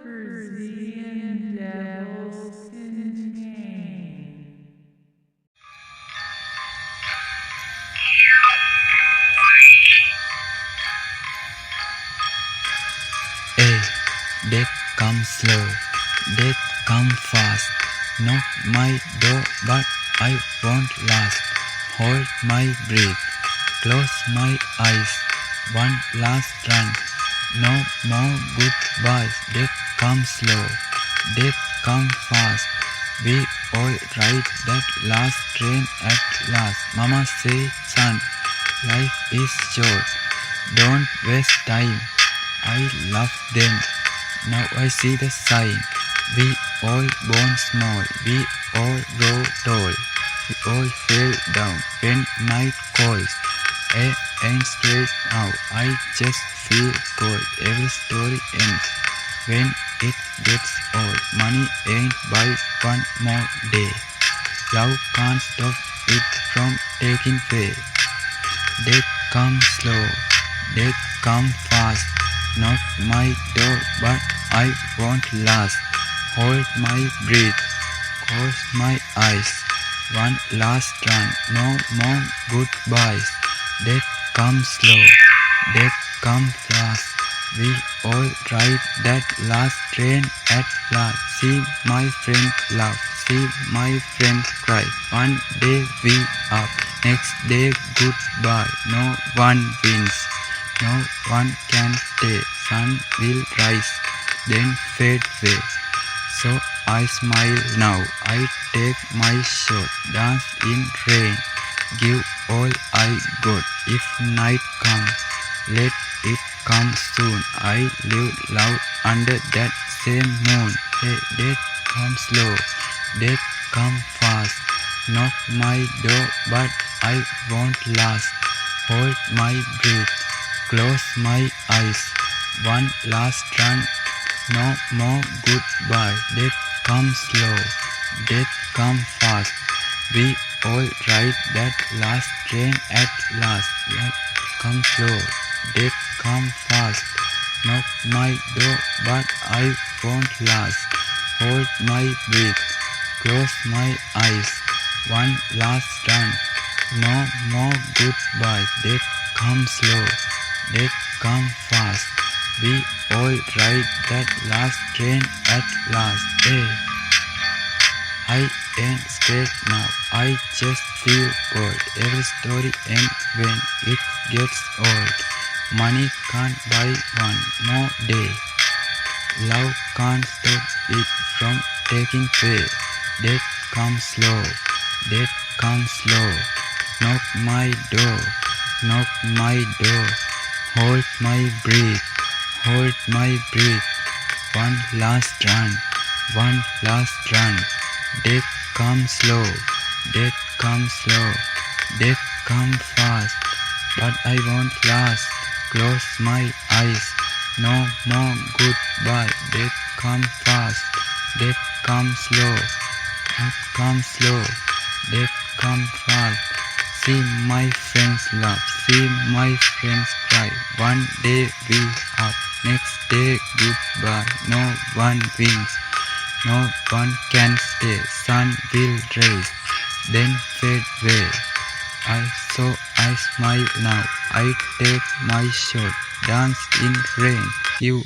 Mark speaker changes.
Speaker 1: Frisian devils contain.
Speaker 2: Hey, death come slow, death come fast. Knock my door, but I won't last. Hold my breath, close my eyes. One last run, no more goodbyes. Death come slow, death come fast. We all ride that last train at last. Mama say, son, life is short. Don't waste time. I love them. Now I see the sign. We all born small. We all grow tall. We all fell down when night calls. I ain't straight now. I just feel cold. Every story ends when it gets old. Money ain't buy one more day. Love can't stop it from taking way. Death come slow. Death come fast. Knock my door, but I won't last. Hold my breath, close my eyes. One last run, no more goodbyes. Death come slow, death come fast. We all ride that last train at last. See my friend laugh, see my friend cry. One day we up, next day goodbye. No one wins. No one can stay, sun will rise, then fade away. So I smile now, I take my shot, dance in rain, give all I got. If night comes, let it come soon. I live loud under that same moon. Hey, death come slow, death come fast. Knock my door, but I won't last. Hold my breath. Close my eyes, one last run, no more goodbye. Death come slow, death come fast. We all ride that last train at last. Death come slow, death come fast. Knock my door, but I won't last. Hold my breath, close my eyes. One last run, no more goodbye. Death come slow. Death come fast. We all ride that last train at last. Hey, I ain't scared now. I just feel cold. Every story ends when it gets old. Money can't buy one more day. Love can't stop it from taking way. Death comes slow. Death comes slow. Knock my door. Knock my door. Hold my breath, hold my breath. One last run, one last run. Death comes slow, death comes slow. Death comes fast, but I won't last. Close my eyes, no more goodbye. Death comes fast, death comes slow. Death comes slow, death comes fast. See my friends laugh, see my friends cry. One day we up, next day goodbye. No one wins, no one can stay. Sun will rise, then fade away. I smile now, I take my shot, dance in rain, give